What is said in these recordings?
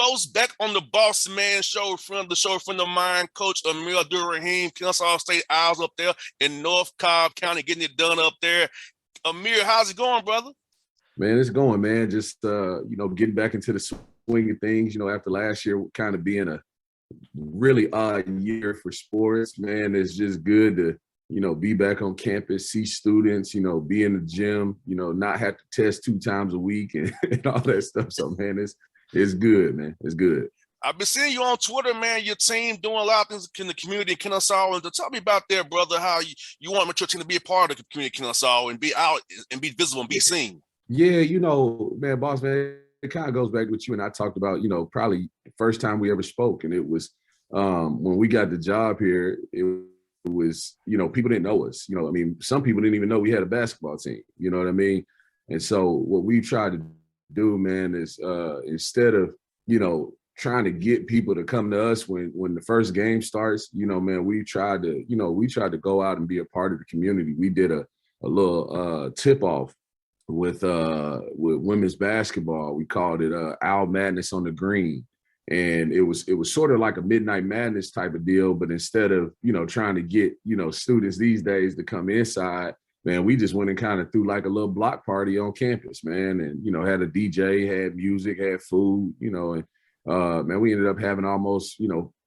host back on the Bossman show from of mine, Coach Amir Abdur-Rahim, Kennesaw State Owls up there in North Cobb County, getting it done up there. Amir, how's it going, brother? Man, it's going, man. Just getting back into the swing of things. After last year kind of being a really odd year for sports, man, it's just good to be back on campus, see students, be in the gym, not have to test 2 times a week and, and all that stuff. So, man, it's good, man. It's good. I've been seeing you on Twitter, man. Your team doing a lot of things in the community in Kennesaw. And to tell me about that, brother, how you want your team to be a part of the community in Kennesaw and be out and be visible and be seen. Yeah, man, boss, man, it kind of goes back to what you and I talked about, probably the first time we ever spoke. And it was when we got the job here, it was, people didn't know us. Some people didn't even know we had a basketball team. You know what I mean? And so what we tried to do, man, is instead of, trying to get people to come to us when the first game starts, man, we tried to go out and be a part of the community. We did a little tip-off with women's basketball. We called it Owl Madness on the Green. And it was sort of like a Midnight Madness type of deal, but instead of, trying to get, students these days to come inside, man, we just went and kind of threw like a little block party on campus, man, and, had a DJ, had music, had food, and man, we ended up having almost,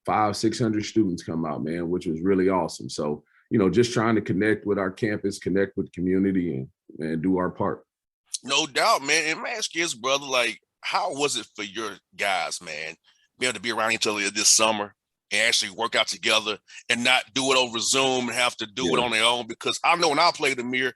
500-600 students come out, man, which was really awesome. So, just trying to connect with our campus, connect with the community and do our part. No doubt, man. And my ask you is, brother, like, how was it for your guys, man, be able to be around each other this summer and actually work out together and not do it over Zoom and have to do it on their own? Because I know when I played Amir,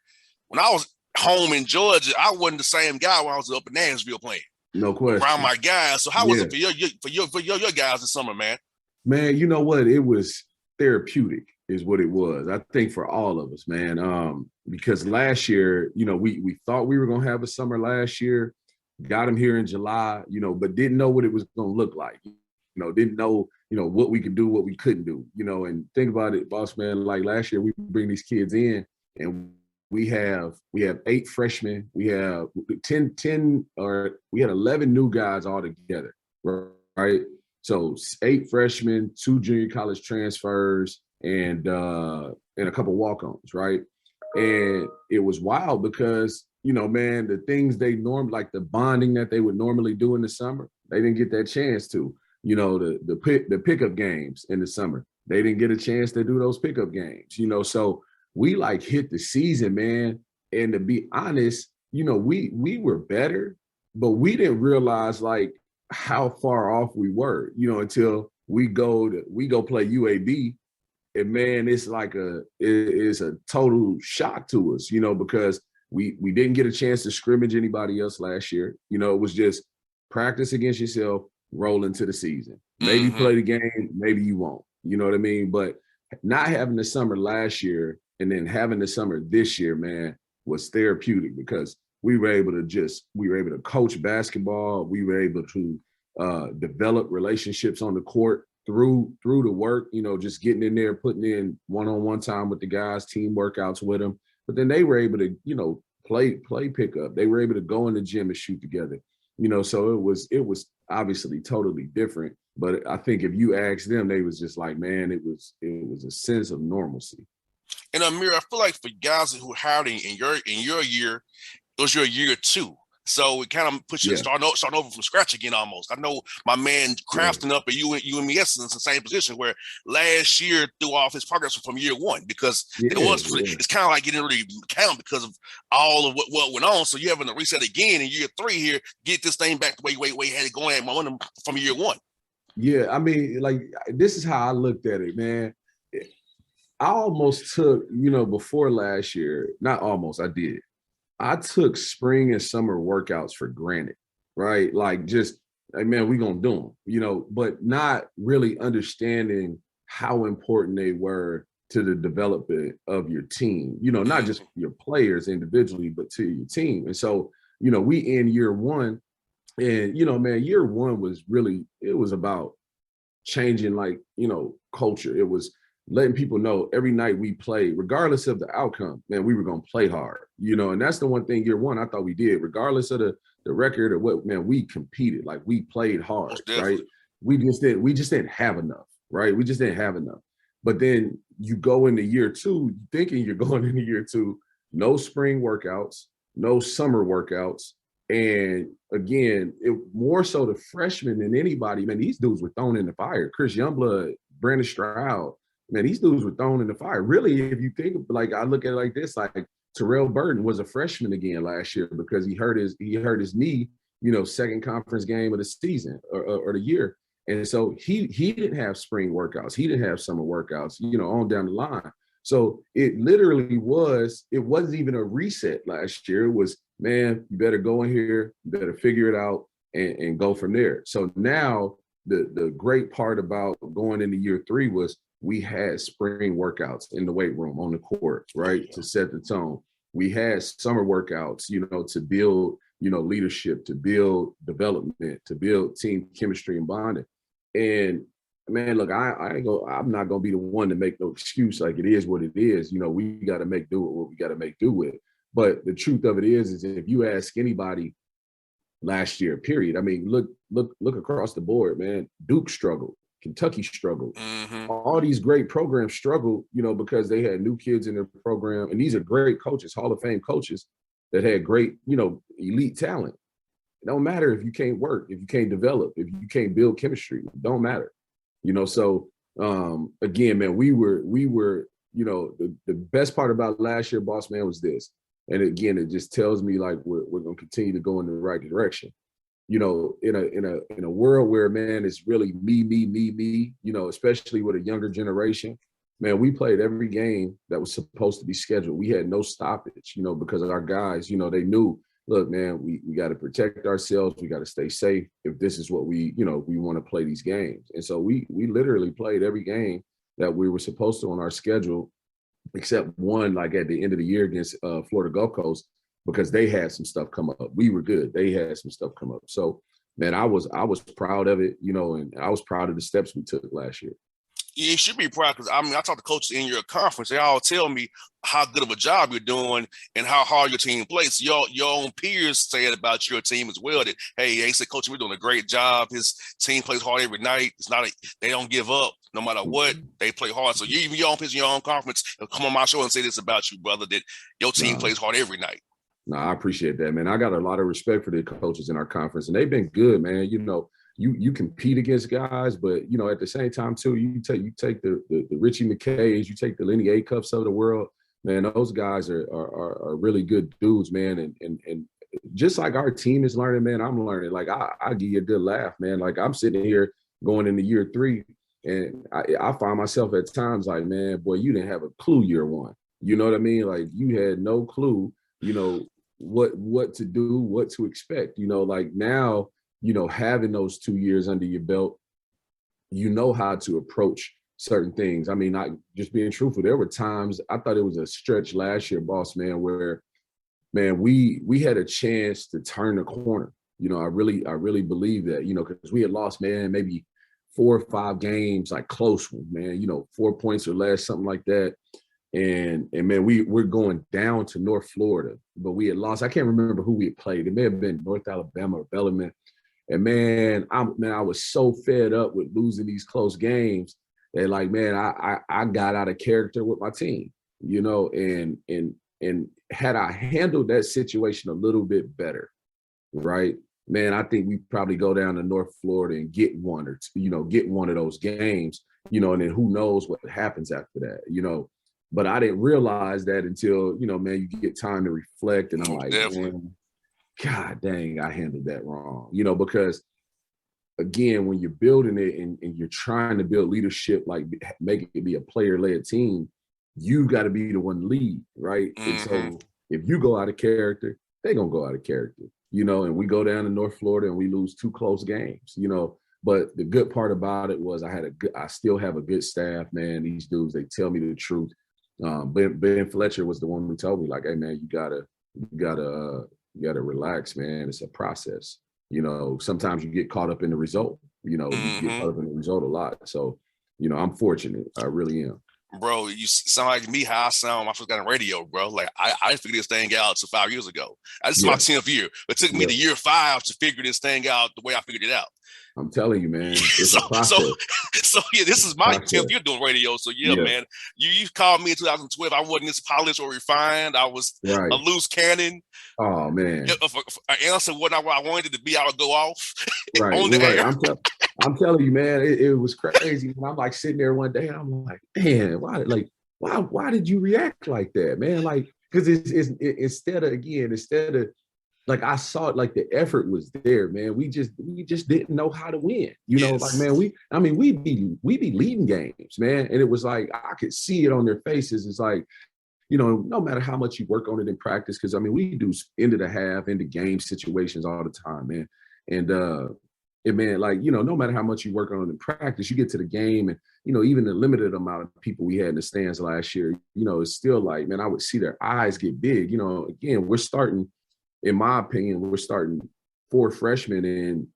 when I was home in Georgia, I wasn't the same guy when I was up in Nashville playing. No question. Around my guys. So how was it for your guys this summer, man? Man, you know what? It was therapeutic is what it was. I think for all of us, man. Because last year, we thought we were going to have a summer last year, got them here in July, but didn't know what it was going to look like. Didn't know, what we could do, what we couldn't do, and think about it, boss man, like last year we bring these kids in and we have 8 freshmen, we have 10 or we had 11 new guys all together, right? So 8 freshmen, 2 junior college transfers, and a couple walk-ons, right? And it was wild because, man, the things they like the bonding that they would normally do in the summer, they didn't get that chance to. The pickup games in the summer, they didn't get a chance to do those pickup games, so we like hit the season, man. And to be honest, we were better, but we didn't realize like how far off we were, until we go play UAB. And man, it's a total shock to us, because we didn't get a chance to scrimmage anybody else last year. It was just practice against yourself, roll into the season. Maybe play the game, maybe you won't. You know what I mean? But not having the summer last year and then having the summer this year, man, was therapeutic because we were able to coach basketball. We were able to develop relationships on the court through the work, just getting in there, putting in one-on-one time with the guys, team workouts with them. But then they were able to, play pickup. They were able to go in the gym and shoot together. So it was obviously totally different. But I think if you ask them, they was just like, man, it was a sense of normalcy. And Amir, I feel like for guys who are hired in your year, it was your year 2. So it kind of puts you starting over from scratch again almost. I know my man Crafton up at UMES in the same position where last year threw off his progress from year 1 because it's kind of like getting ready to count because of all of what went on. So you're having to reset again in year 3 here, get this thing back the way you had it going from year 1. Yeah, I mean, like this is how I looked at it, man. I almost took, before last year, not almost, I did. I took spring and summer workouts for granted, right? Like just, like, man, we gonna do them, but not really understanding how important they were to the development of your team, not just your players individually, but to your team. And so, we in year 1 and, man, year 1 was really, it was about changing like, culture. It was letting people know every night we play, regardless of the outcome, man, we were going to play hard, and that's the one thing year 1 I thought we did, regardless of the the record or what, man, we competed, like we played hard, right? Definitely. We just didn't have enough, right? We just didn't have enough. But then you go into year two, thinking you're going into year two, no spring workouts, no summer workouts. And again, it more so the freshmen than anybody, man, these dudes were thrown in the fire. Chris Youngblood, Brandon Stroud, man, these dudes were thrown in the fire. Really, if you think, like, I look at it like this, like Terrell Burton was a freshman again last year because he hurt his knee, second conference game of the season or the year. And so he didn't have spring workouts. He didn't have summer workouts, on down the line. So it literally it wasn't even a reset last year. It was, man, you better go in here, you better figure it out and go from there. So now the great part about going into year three was we had spring workouts in the weight room on the court, right? To set the tone. We had summer workouts, to build, leadership, to build development, to build team chemistry and bonding. And man, look, I'm not gonna be the one to make no excuse. Like, it is what it is. We got to make do with what we got to make do with. But the truth of it is if you ask anybody last year, period. I mean, look across the board, man. Duke struggled, Kentucky struggled. Mm-hmm. All these great programs struggled, because they had new kids in their program, and these are great coaches, Hall of Fame coaches that had great, elite talent. It don't matter if you can't work, if you can't develop, if you can't build chemistry. It don't matter. So again, man, we were, the best part about last year, Bossman, was this. And again, it just tells me like we're gonna continue to go in the right direction. In a world where, man, it's really me, especially with a younger generation, man, we played every game that was supposed to be scheduled. We had no stoppage, because our guys, they knew, look, man, we got to protect ourselves. We got to stay safe if this is what we want to play these games. And so we literally played every game that we were supposed to on our schedule, except one, like at the end of the year against Florida Gulf Coast, because they had some stuff come up. We were good. They had some stuff come up. So, man, I was proud of it, and I was proud of the steps we took last year. You should be proud because, I talk to coaches in your conference. They all tell me how good of a job you're doing and how hard your team plays. Your own peers say it about your team as well. That, hey, they say, Coach, we're doing a great job. His team plays hard every night. They don't give up no matter what. They play hard. So even your own peers in your own conference come on my show and say this about you, brother, that your team plays hard every night. No, I appreciate that, man. I got a lot of respect for the coaches in our conference, and they've been good, man. You compete against guys, but at the same time too, you take the Richie McKays, you take the Lenny A. Cups of the world, man. Those guys are really good dudes, man. And just like our team is learning, man, I'm learning. Like I give you a good laugh, man. Like I'm sitting here going into year three, and I find myself at times like, man, boy, you didn't have a clue year one. You know what I mean? Like you had no clue, what to do, what to expect. Like now, having those 2 years under your belt, how to approach certain things. I mean, not just being truthful. There were times I thought it was a stretch last year, Bossman, where, man, we had a chance to turn the corner. I really believe that, because we had lost, man, maybe 4 or 5 games, like close one, man, 4 points or less, something like that. And man, we're going down to North Florida, but we had lost. I can't remember who we had played. It may have been North Alabama or Bellarmine. And man, I was so fed up with losing these close games that, like, man, I got out of character with my team, and had I handled that situation a little bit better, right, man, I think we probably go down to North Florida and get one or two, get one of those games, and then who knows what happens after that, But I didn't realize that until, man, you get time to reflect, and I'm like, man, God dang, I handled that wrong, because again, when you're building it and you're trying to build leadership, like make it be a player-led team, you got to be the one to lead, right? Mm-hmm. And so if you go out of character, they're going to go out of character, and we go down to North Florida and we lose 2 close games, But the good part about it was I still have a good staff, man. These dudes, they tell me the truth. Ben Fletcher was the one who told me, like, hey, man, you gotta relax, man. It's a process. Sometimes you get caught up in the result. You get caught up in the result a lot. So, I'm fortunate. I really am. Bro, you sound like me how I sound when I first got on radio, bro. Like I figured this thing out 5 years ago. This is my 10th year. It took me the year 5 to figure this thing out the way I figured it out. I'm telling you, man, it's a process. So yeah, this is my 10th year doing radio. So yeah, man, you called me in 2012. I wasn't this polished or refined. I was a loose cannon. Oh man, if an answer wasn't what I wanted it to be, I would go off on the air. I'm telling you, man, it was crazy. And I'm like sitting there one day, and I'm like, man, why did you react like that, man? Like, because it's instead of like I saw it, like the effort was there, man. We just didn't know how to win. You know, like man, we be leading games, man. And it was like I could see it on their faces. It's like, you know, no matter how much you work on it in practice, because I mean, we do end of the half, end of game situations all the time, man. And man, like, you know, no matter how much you work on it in practice, you get to the game, and you know, even the limited amount of people we had in the stands last year, you know, it's still like, man, I would see their eyes get big. You know, again, we're starting. In my opinion, we're starting 4 freshmen in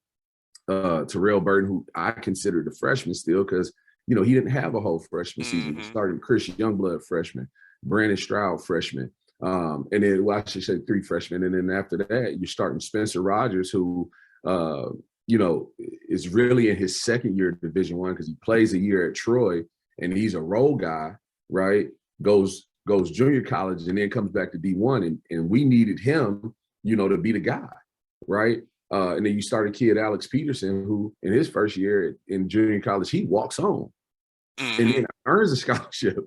Terrell Burton, who I consider the freshman still, because, you know, he didn't have a whole freshman season. We started Chris Youngblood freshman, Brandon Stroud freshman, and then, well, I should say 3 freshmen. And then after that, you're starting Spencer Rogers, who, you know, is really in his 2nd year of Division I, because he plays a year at Troy, and he's a role guy, right? Goes junior college and then comes back to D1, and we needed him, you know, to be the guy, right? And then you start a kid, Alex Peterson, who in his first year in junior college, he walks on and then earns a scholarship.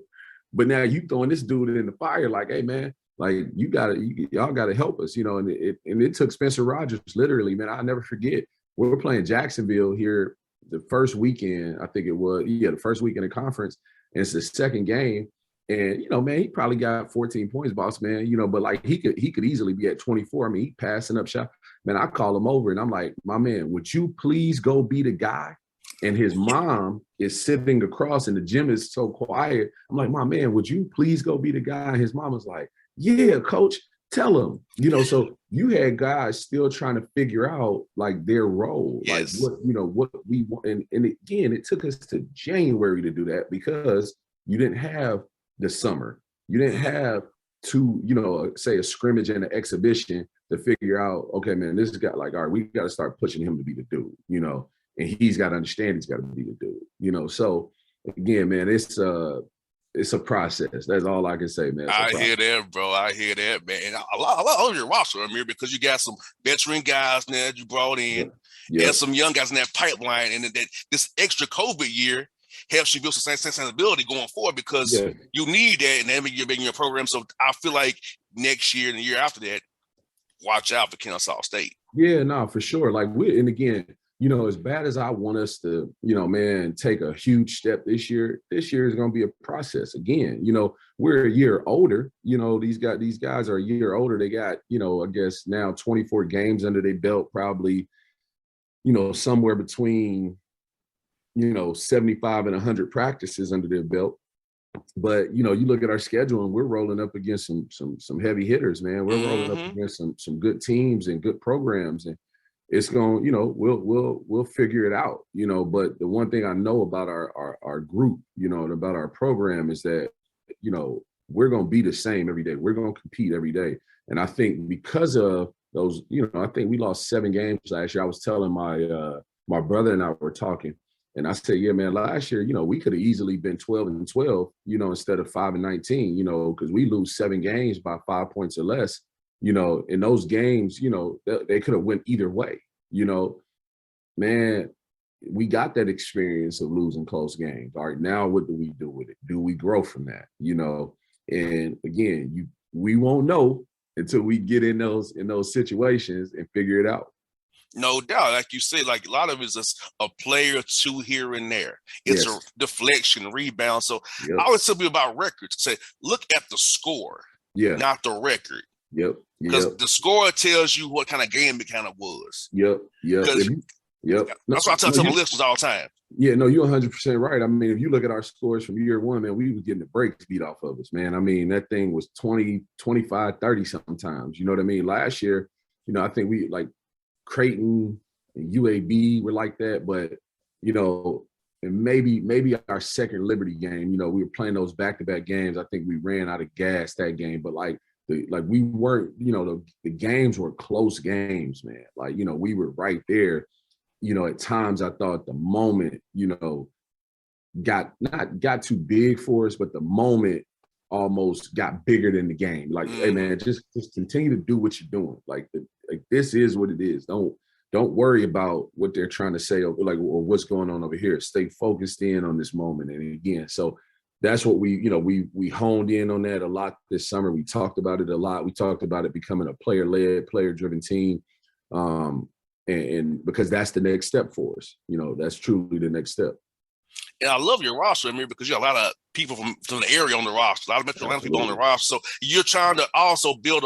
But now you throwing this dude in the fire, like, hey man, like y'all gotta help us, you know. And it took Spencer Rogers literally, man. I'll never forget. We were playing Jacksonville here the first weekend, I think it was, the first weekend of conference, and it's the 2nd game. And, you know, man, he probably got 14 points, boss man, you know, but like he could easily be at 24. I mean, he passing up shot. Man, I call him over and I'm like, my man, would you please go be the guy? And his mom is sitting across and the gym is so quiet. I'm like, my man, would you please go be the guy? And his mom was like, yeah, coach, tell him. You know, so you had guys still trying to figure out like their role, like what we want. And again, it took us to January to do that, because you didn't have the summer. You didn't have to, you know, say a scrimmage and an exhibition to figure out, okay, man, this guy, like, all right, we got to start pushing him to be the dude, you know, and he's got to understand he's got to be the dude, you know. So again, man, it's a process. That's all I can say, man. I hear that, bro. I hear that, man. And a lot of your roster, Amir, because you got some veteran guys now that you brought in, and some young guys in that pipeline, and that this extra COVID year helps you build some sensibility going forward, because you need that, and then you're making your program. So I feel like next year and the year after that, watch out for Kennesaw State. Yeah, no, for sure. Like and again, you know, as bad as I want us to, you know, man, take a huge step this year is going to be a process. Again, you know, we're a year older. You know, these guys are a year older. They got, you know, I guess now 24 games under their belt, probably, you know, somewhere between, you know, 75 and 100 practices under their belt. But, you know, you look at our schedule and we're rolling up against some heavy hitters, man. We're rolling up against some good teams and good programs, and it's going, you know, we'll figure it out, you know. But the one thing I know about our group, you know, and about our program is that, you know, we're going to be the same every day. We're going to compete every day. And I think because of those, you know, I think we lost 7 games last year. I was telling my brother and I were talking, and I said, yeah, man, last year, you know, we could have easily been 12-12, you know, instead of 5-19, you know, because we lose 7 games by 5 points or less. You know, in those games, you know, they could have went either way. You know, man, we got that experience of losing close games. All right, now what do we do with it? Do we grow from that? You know, and again, we won't know until we get in those situations and figure it out. No doubt. Like you said, like a lot of it's just a player or two here and there. It's a deflection, rebound. So I always tell people about records. Say, look at the score, not the record. Because the score tells you what kind of game it kind of was. That's what I tell my listeners all the time. Yeah, no, you're 100% right. I mean, if you look at our scores from year one, man, we was getting the brakes beat off of us, man. I mean, that thing was 20, 25, 30 sometimes. You know what I mean? Last year, you know, I think we like Creighton and UAB were like that. But, you know, maybe our second Liberty game, you know, we were playing those back-to-back games. I think we ran out of gas that game, but like we weren't, you know, the games were close games, man. Like, you know, we were right there. You know, at times I thought the moment, you know, got too big for us, but the moment almost got bigger than the game. Like, hey man, just continue to do what you're doing. Like this is what it is. Don't worry about what they're trying to say, or what's going on over here. Stay focused in on this moment. And again, so that's what we honed in on that a lot this summer. We talked about it a lot. We talked about it becoming a player-led, player-driven team. And because that's the next step for us. You know, that's truly the next step. And I love your roster, Amir, because you have a lot of people from the area on the roster, a lot of Metro Atlanta people on the roster. So you're trying to also build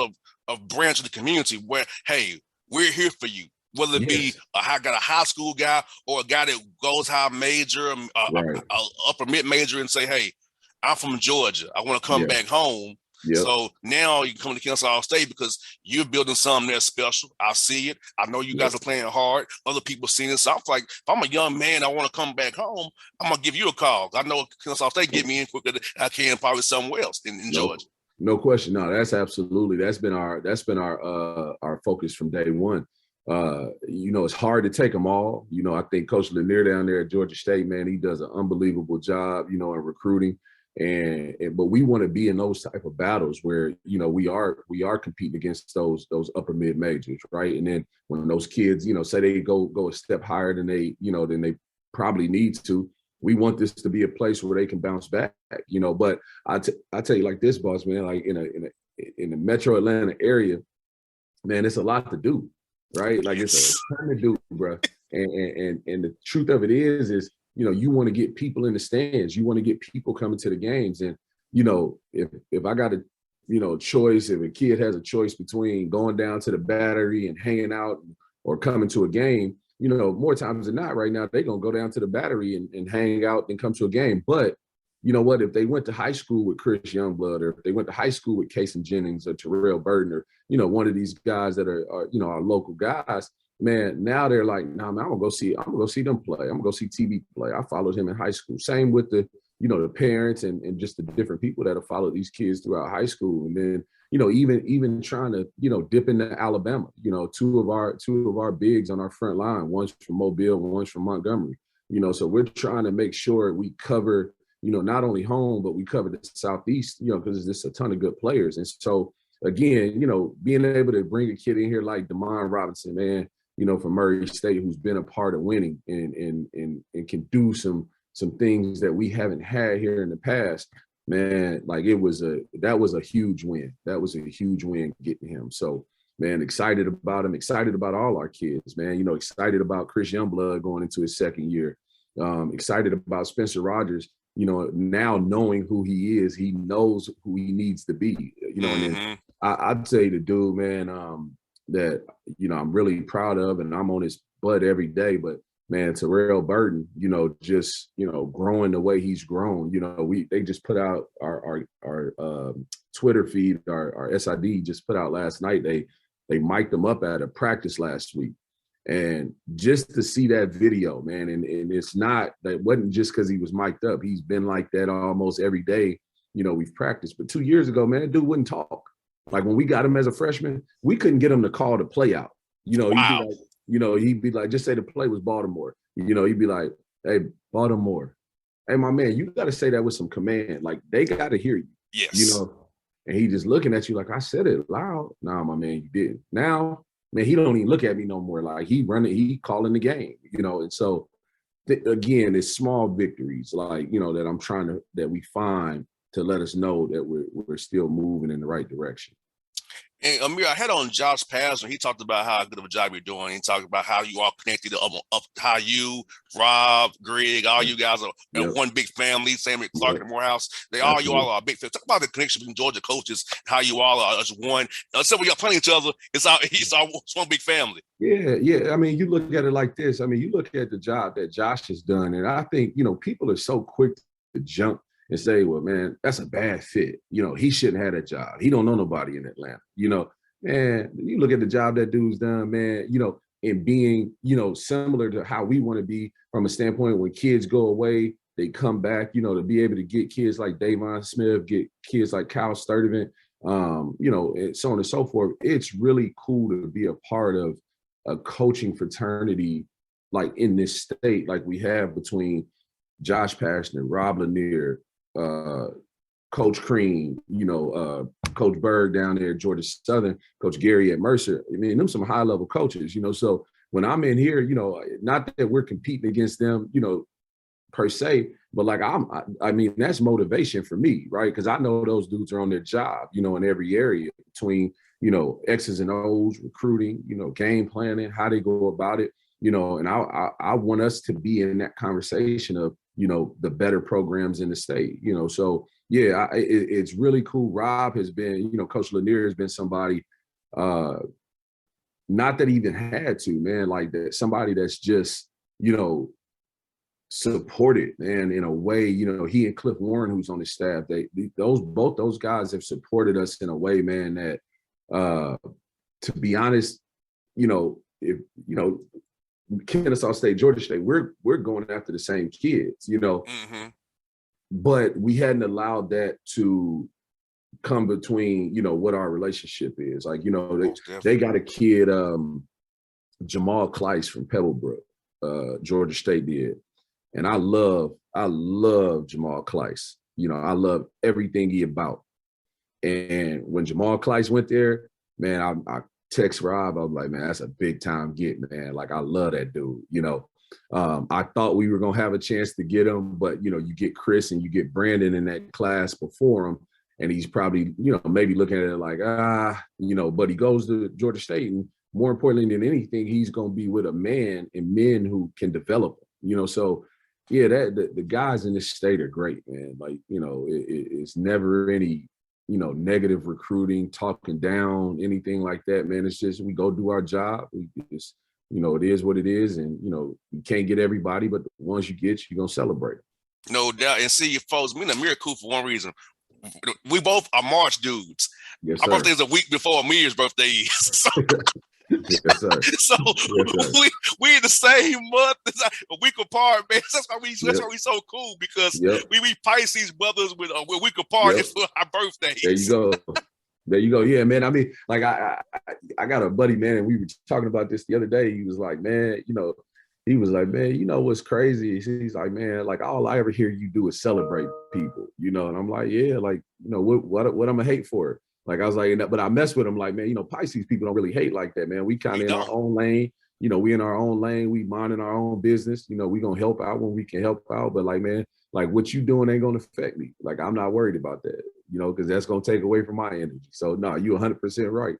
a branch of the community where, hey, we're here for you. Whether it be a high school guy or a guy that goes high major, upper mid major, and say, hey, I'm from Georgia. I want to come back home. Yep. So now you come to Kennesaw State because you're building something that's special. I see it. I know you guys are playing hard. Other people seeing it. So I'm like, if I'm a young man, I want to come back home, I'm going to give you a call. I know Kennesaw State get me in quicker than I can probably somewhere else in Georgia. No question. No, that's been our focus from day one. You know, it's hard to take them all. You know, I think Coach Lanier down there at Georgia State, man, he does an unbelievable job, you know, in recruiting. But we want to be in those type of battles where, you know, we are competing against those upper mid majors, right? And then when those kids, you know, say they go a step higher than they probably need to, we want this to be a place where they can bounce back, you know. But I tell you like this, boss man, like in the Metro Atlanta area, man, it's a lot to do, right? Like it's a ton to do, bro. And the truth of it is, you know, you want to get people in the stands. You want to get people coming to the games. And, you know, if I got a choice, if a kid has a choice between going down to the Battery and hanging out or coming to a game, you know, more times than not right now, they're going to go down to the Battery and hang out and come to a game. But you know what, if they went to high school with Chris Youngblood, or if they went to high school with Casey Jennings or Terrell Burton, or, you know, one of these guys that are you know, our local guys, man, now they're like, nah, man, I'm gonna go see them play. I'm gonna go see TV play. I followed him in high school. Same with the, you know, the parents and just the different people that have followed these kids throughout high school. And then, you know, even trying to, you know, dip into Alabama. You know, two of our bigs on our front line, one's from Mobile, one's from Montgomery. You know, so we're trying to make sure we cover, you know, not only home, but we cover the Southeast, you know, because there's just a ton of good players. And so again, you know, being able to bring a kid in here like Damon Robinson, man, you know, from Murray State, who's been a part of winning and can do some things that we haven't had here in the past, man, like that was a huge win. That was a huge win getting him. So, man, excited about him, excited about all our kids, man, you know, excited about Chris Youngblood going into his second year, excited about Spencer Rogers, you know, now knowing who he is, he knows who he needs to be, you know, and then I'd say the dude, man, that, you know, I'm really proud of, and I'm on his butt every day, but man, Terrell Burton, you know, just, you know, growing the way he's grown, you know, they just put out our Twitter feed, our SID just put out last night. They mic'd him up at a practice last week. And just to see that video, man, and it's not, that wasn't just because he was mic'd up. He's been like that almost every day, you know, we've practiced. But 2 years ago, man, dude wouldn't talk. Like when we got him as a freshman, we couldn't get him to call the play out. You know, he'd be like, just say the play was Baltimore. You know, he'd be like, hey, Baltimore. Hey, my man, you got to say that with some command. Like they got to hear you. Yes. You know, and he just looking at you like, I said it loud. Nah, my man, you didn't. Now, man, he don't even look at me no more. Like he calling the game, you know? And so again, it's small victories, like, you know, that we find to let us know that we're still moving in the right direction. And Amir, I had on Josh Paz, he talked about how good of a job you're doing. He talked about how you all connected up how you, Rob, Greg, all you guys are one big family. Same with Clark and Morehouse. You all are a big family. Talk about the connection between Georgia coaches, how you all are as one. Except we got playing each other, it's one big family. Yeah. I mean, you look at it like this. I mean, you look at the job that Josh has done, and I think, you know, people are so quick to jump and say, well, man, that's a bad fit. You know, he shouldn't have that job. He don't know nobody in Atlanta. You know, man, you look at the job that dude's done, man, you know, and being, you know, similar to how we want to be, from a standpoint when kids go away, they come back, you know, to be able to get kids like Davon Smith, get kids like Kyle Sturdivant, you know, and so on and so forth. It's really cool to be a part of a coaching fraternity like in this state, like we have between Josh Pastner, Rob Lanier, Coach Crean, you know, Coach Berg down there at Georgia Southern, Coach Gary at Mercer. I mean, them some high level coaches, you know. So when I'm in here, you know, not that we're competing against them, you know, per se, but like I mean, that's motivation for me, right? Because I know those dudes are on their job, you know, in every area between, you know, X's and O's, recruiting, you know, game planning, how they go about it, you know, and I want us to be in that conversation of, you know, the better programs in the state, you know. So yeah, it's really cool. Rob has been, you know, Coach Lanier has been somebody, not that he even had to, man, like that, somebody that's just, you know, supported, man, in a way, you know, he and Cliff Warren, who's on the staff, both those guys have supported us in a way, man, that to be honest, you know, if, you know, Kennesaw State, Georgia State, we're going after the same kids, you know, but we hadn't allowed that to come between, you know, what our relationship is. Like, you know, they got a kid, Jamal Kleiss from Pebblebrook, Georgia State did. And I love Jamal Kleiss. You know, I love everything he about. And when Jamal Kleiss went there, man, I text Rob. I was like, man, that's a big time get, man. Like, I love that dude. You know, I thought we were gonna have a chance to get him, but you know, you get Chris and you get Brandon in that class before him, and he's probably, you know, maybe looking at it like, you know, but he goes to Georgia State, and more importantly than anything, he's gonna be with a man and men who can develop him. You know, so. Yeah, the guys in this state are great, man. Like, you know, it's never any, you know, negative recruiting, talking down, anything like that, man. It's just we go do our job. We just, you know, it is what it is. And, you know, you can't get everybody, but the ones you get, you're going to celebrate. No doubt. And see, you folks, me and Amir cool for one reason. We both are March dudes. Yes, our birthday is a week before Amir's birthday is. So, yes, sir. So yes, sir. We in the same month, a week apart, man. That's why we so cool, because we Pisces brothers with a week apart for our birthdays. There you go. There you go. Yeah, man. I mean, like I got a buddy, man, and we were talking about this the other day. He was like, man, you know, he was like, man, you know what's crazy? He's like, man, like all I ever hear you do is celebrate people, you know. And I'm like, yeah, like, you know, what I'm gonna hate for? Like, I was like, but I mess with him like, man, you know, Pisces people don't really hate like that, man. We kind of in our own lane. You know, we in our own lane. We minding our own business. You know, we going to help out when we can help out. But like, man, like what you doing ain't going to affect me. Like, I'm not worried about that, you know, because that's going to take away from my energy. So, no, you 100% right.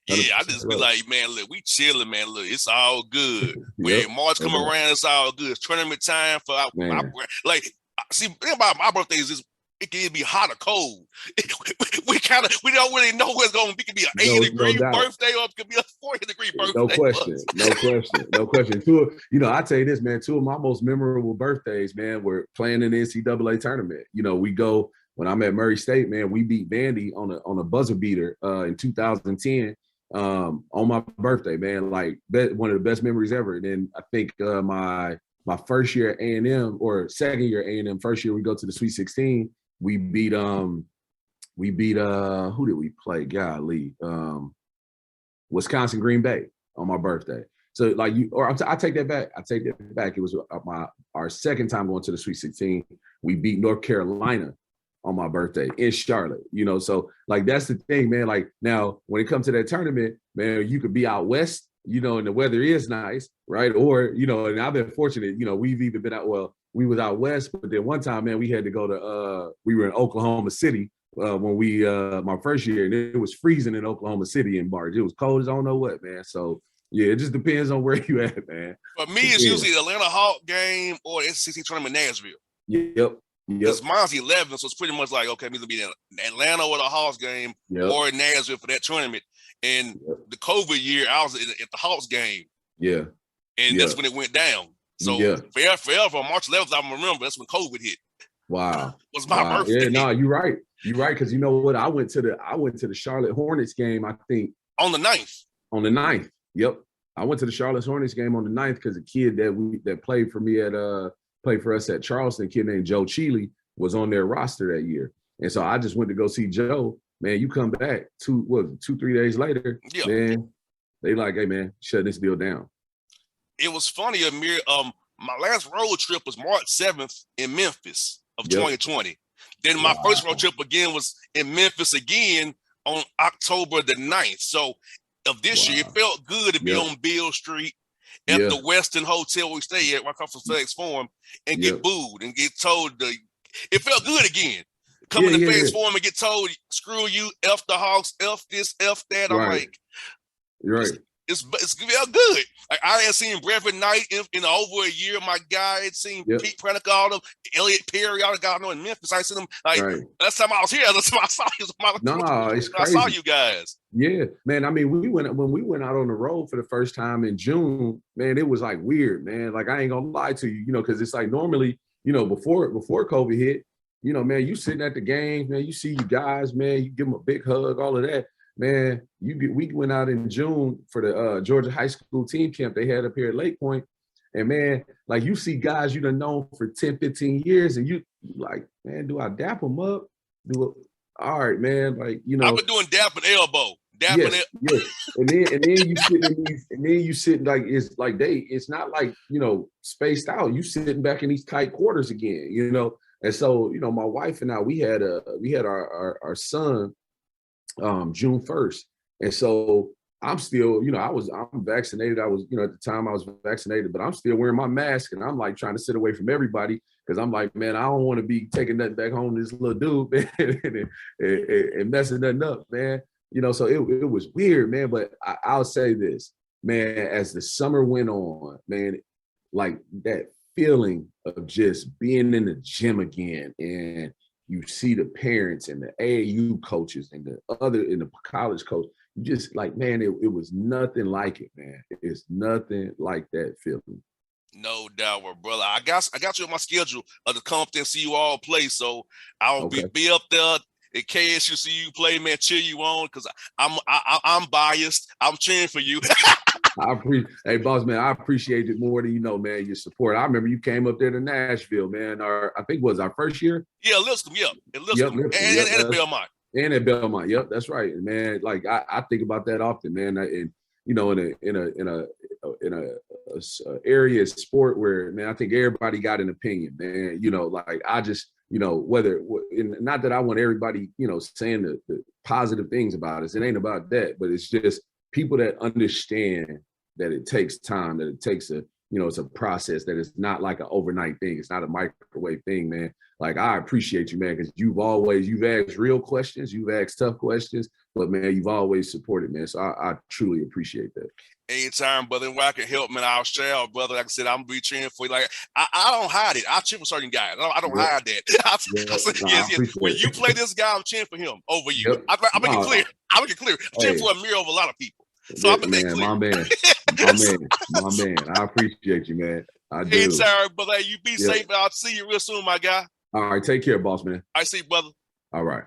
100% yeah, I just be like, man, look, we chilling, man. Look, it's all good. When March come around, it's all good. It's tournament time for our like, see, the thing about my birthday is it can be hot or cold. We don't really know what's going to be. It could be an 80-degree birthday, or it could be a 40-degree birthday. No question. You know, I tell you this, man, two of my most memorable birthdays, man, were playing in the NCAA tournament. You know, we go, when I'm at Murray State, man, we beat Vandy on a buzzer beater in 2010 on my birthday, man. Like, one of the best memories ever. And then I think my first year at A&M, or second year at A&M, first year we go to the Sweet 16. We beat who did we play? Golly, Wisconsin Green Bay on my birthday. So like I take that back. It was our second time going to the Sweet 16. We beat North Carolina on my birthday in Charlotte. You know, so like that's the thing, man. Like now when it comes to that tournament, man, you could be out west, you know, and the weather is nice, right? Or, you know, and I've been fortunate, you know, we've even been out, well, we was out west, but then one time, man, we had to go to, we were in Oklahoma City when we, my first year, and it was freezing in Oklahoma City in March. It was cold as I don't know what, man. So, yeah, it just depends on where you at, man. For me, it's usually the Atlanta Hawk game or the SEC tournament in Nashville. Yep. Because mine's 11, so it's pretty much like, okay, I'm either be in Atlanta or the Hawks game or in Nashville for that tournament. And the COVID year, I was at the Hawks game. Yeah. And that's when it went down. So forever, on March 11th, I remember that's when COVID hit. Wow. Was my birthday. Yeah, no, you're right. You're right, because you know what? I went to the Charlotte Hornets game, I think. On the 9th. On the 9th. Yep. I went to the Charlotte Hornets game on the 9th because a kid that played for me played for us at Charleston, a kid named Joe Cheeley, was on their roster that year. And so I just went to go see Joe. Man, you come back 2-3 days later, man, they like, hey man, shut this deal down. It was funny, Amir. My last road trip was March 7th in Memphis of 2020. Then my first road trip again was in Memphis again on October the 9th. So of this year, it felt good to be on Beale Street at the Westin Hotel we stay at, right across from FedEx Forum, and get booed and get told it felt good again. Coming to FedEx Forum and get told, screw you, F the Hawks, F this, F that. I'm like, it's felt good. Like I had seen Brevin Knight in over a year. My guy had seen Pete Prenick, all them, Elliot Perry, all the guys I know in Memphis. I seen them like last time I was here. That's time I saw you. It's crazy. I saw you guys. Yeah, man. I mean, when we went out on the road for the first time in June, man, it was like weird, man. Like I ain't gonna lie to you, because it's like normally, before COVID hit, man, you sitting at the game, man, you see you guys, man, you give them a big hug, all of that. Man, we went out in June for the Georgia high school team camp they had up here at Lake Point. And man, like you see guys you done known for 10, 15 years and you like, man, do I dap them up? All right, man. Like, I've been doing dap and elbow. Yes. And then you sit like, it's not like, spaced out. You sitting back in these tight quarters again, And so, my wife and I, we had our son June 1st. And so I'm still, I'm vaccinated. I was, at the time I was vaccinated, but I'm still wearing my mask and I'm like trying to sit away from everybody because I'm like, man, I don't want to be taking nothing back home to this little dude, man, and messing nothing up, man. So it was weird, man. But I'll say this, man, as the summer went on, man, like that feeling of just being in the gym again and you see the parents and the AAU coaches and the college coach, you just like, man, it was nothing like it, man. It's nothing like that feeling. No doubt, brother. I got you on my schedule to come up there and see you all play. So I'll be up there at KSU, see you play, man, cheer you on because I'm biased. I'm cheering for you. Hey, boss man, I appreciate it more than you know, man. Your support. I remember you came up there to Nashville, man. I think it was our first year. Yeah, Lipscomb. And at Belmont. And at Belmont. Yep, that's right, man. Like I think about that often, man. And in a area of sport where, man, I think everybody got an opinion, man. Like I just, whether not that I want everybody, saying the positive things about us. It ain't about that, but it's just people that understand that it takes time, that it takes it's a process, that it's not like an overnight thing. It's not a microwave thing, man. Like, I appreciate you, man, because you've asked real questions, you've asked tough questions, but man, you've always supported, man. So I truly appreciate that. Anytime, brother, where I can help, man, I'll share, brother. Like I said, I'm be cheering for you. Like I don't hide it. I cheer for certain guys. I don't hide that. When you play this guy, I'm cheering for him over you. Yep. I make it clear. I'm cheering for Amir over a lot of people. So I'm making clear. My man. I appreciate you, man. I do. Anytime, brother. You be safe. I'll see you real soon, my guy. All right, take care, boss man. I see you, brother. All right.